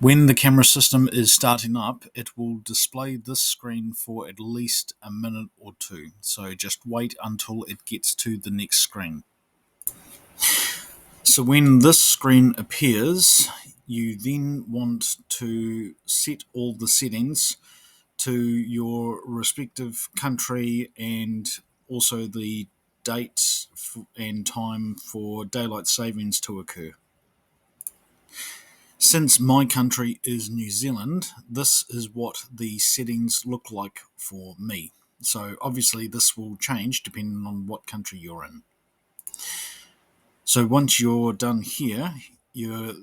When the camera system is starting up, it will display this screen for at least a minute or two. So just wait until it gets to the next screen. So when this screen appears, you then want to set all the settings to your respective country and also the date and time for daylight savings to occur. Since my country is New Zealand, this is what the settings look like for me. So obviously this will change depending on what country you're in. So once you're done here, you're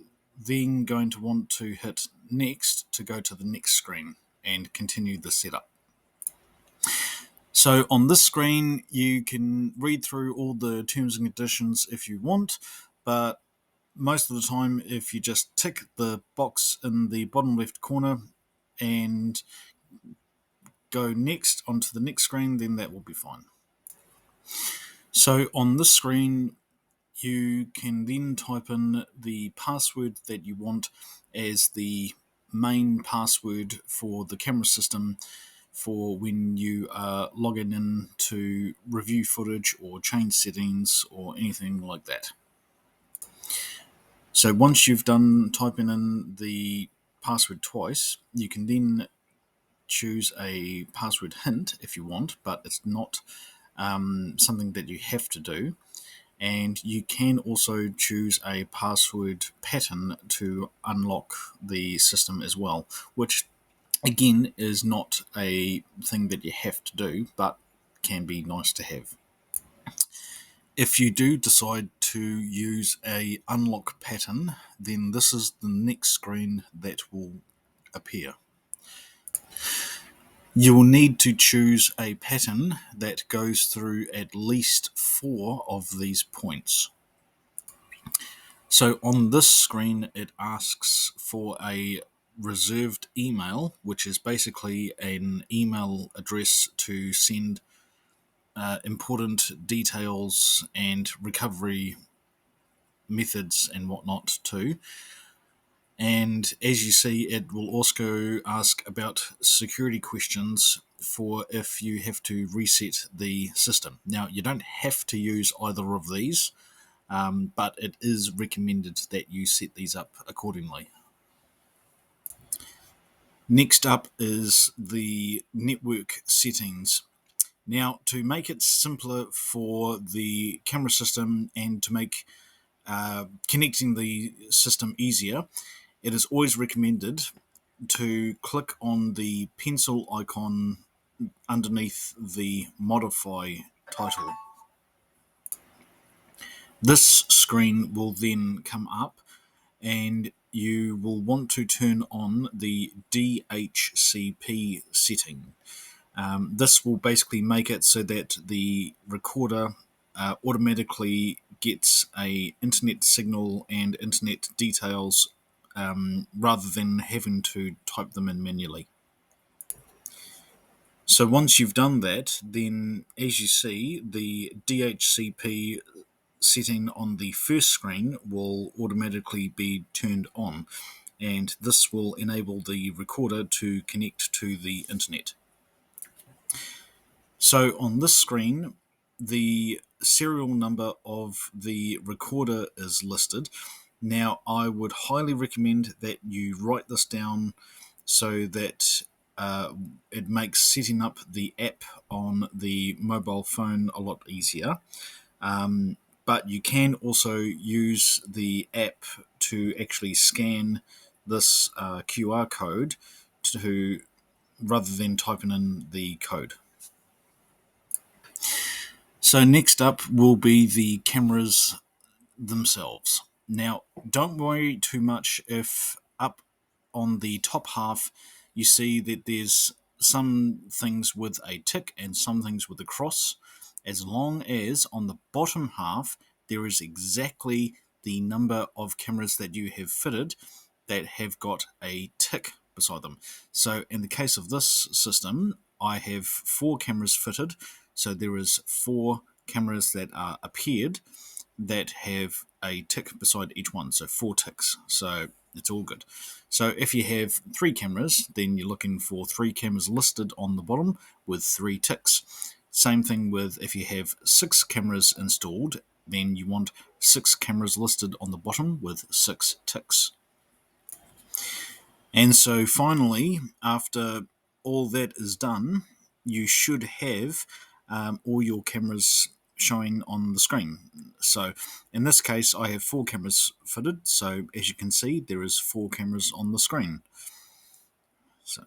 then going to want to hit next to go to the next screen and continue the setup. So on this screen, you can read through all the terms and conditions if you want, but most of the time, if you just tick the box in the bottom left corner and go next onto the next screen, then that will be fine. So on this screen, you can then type in the password that you want as the main password for the camera system for when you are logging in to review footage or change settings or anything like that. So once you've done typing in the password twice, you can then choose a password hint if you want, but it's not something that you have to do. And you can also choose a password pattern to unlock the system as well, which again is not a thing that you have to do, but can be nice to have. If you do decide to use a unlock pattern, then this is the next screen that will appear. You will need to choose a pattern that goes through at least 4 of these points. So on this screen, it asks for a reserved email, which is basically an email address to send important details and recovery methods and whatnot to. And as you see, it will also ask about security questions for if you have to reset the system. Now, you don't have to use either of these, but it is recommended that you set these up accordingly. Next up is the network settings. Now, to make it simpler for the camera system and to make connecting the system easier, it is always recommended to click on the pencil icon underneath the modify title. This screen will then come up and you will want to turn on the DHCP setting. This will basically make it so that the recorder automatically gets a internet signal and internet details rather than having to type them in manually. So once you've done that, then as you see, the DHCP setting on the first screen will automatically be turned on, and this will enable the recorder to connect to the internet. So on this screen, the serial number of the recorder is listed. Now, I would highly recommend that you write this down so that it makes setting up the app on the mobile phone a lot easier. But you can also use the app to actually scan this QR code to rather than typing in the code. So next up will be the cameras themselves. Now, don't worry too much if up on the top half you see that there's some things with a tick and some things with a cross, as long as on the bottom half there is exactly the number of cameras that you have fitted that have got a tick beside them. So in the case of this system, I have 4 cameras fitted, so there is 4 cameras that are appeared that have a tick beside each one, so 4 ticks. So It's all good. So if you have 3 cameras, then you're looking for 3 cameras listed on the bottom with 3 ticks. Same thing with if you have 6 cameras installed, then you want 6 cameras listed on the bottom with 6 ticks. And so finally, after all that is done, you should have all your cameras showing on the screen. So in this case, I have 4 cameras fitted. So as you can see, there is 4 cameras on the screen. So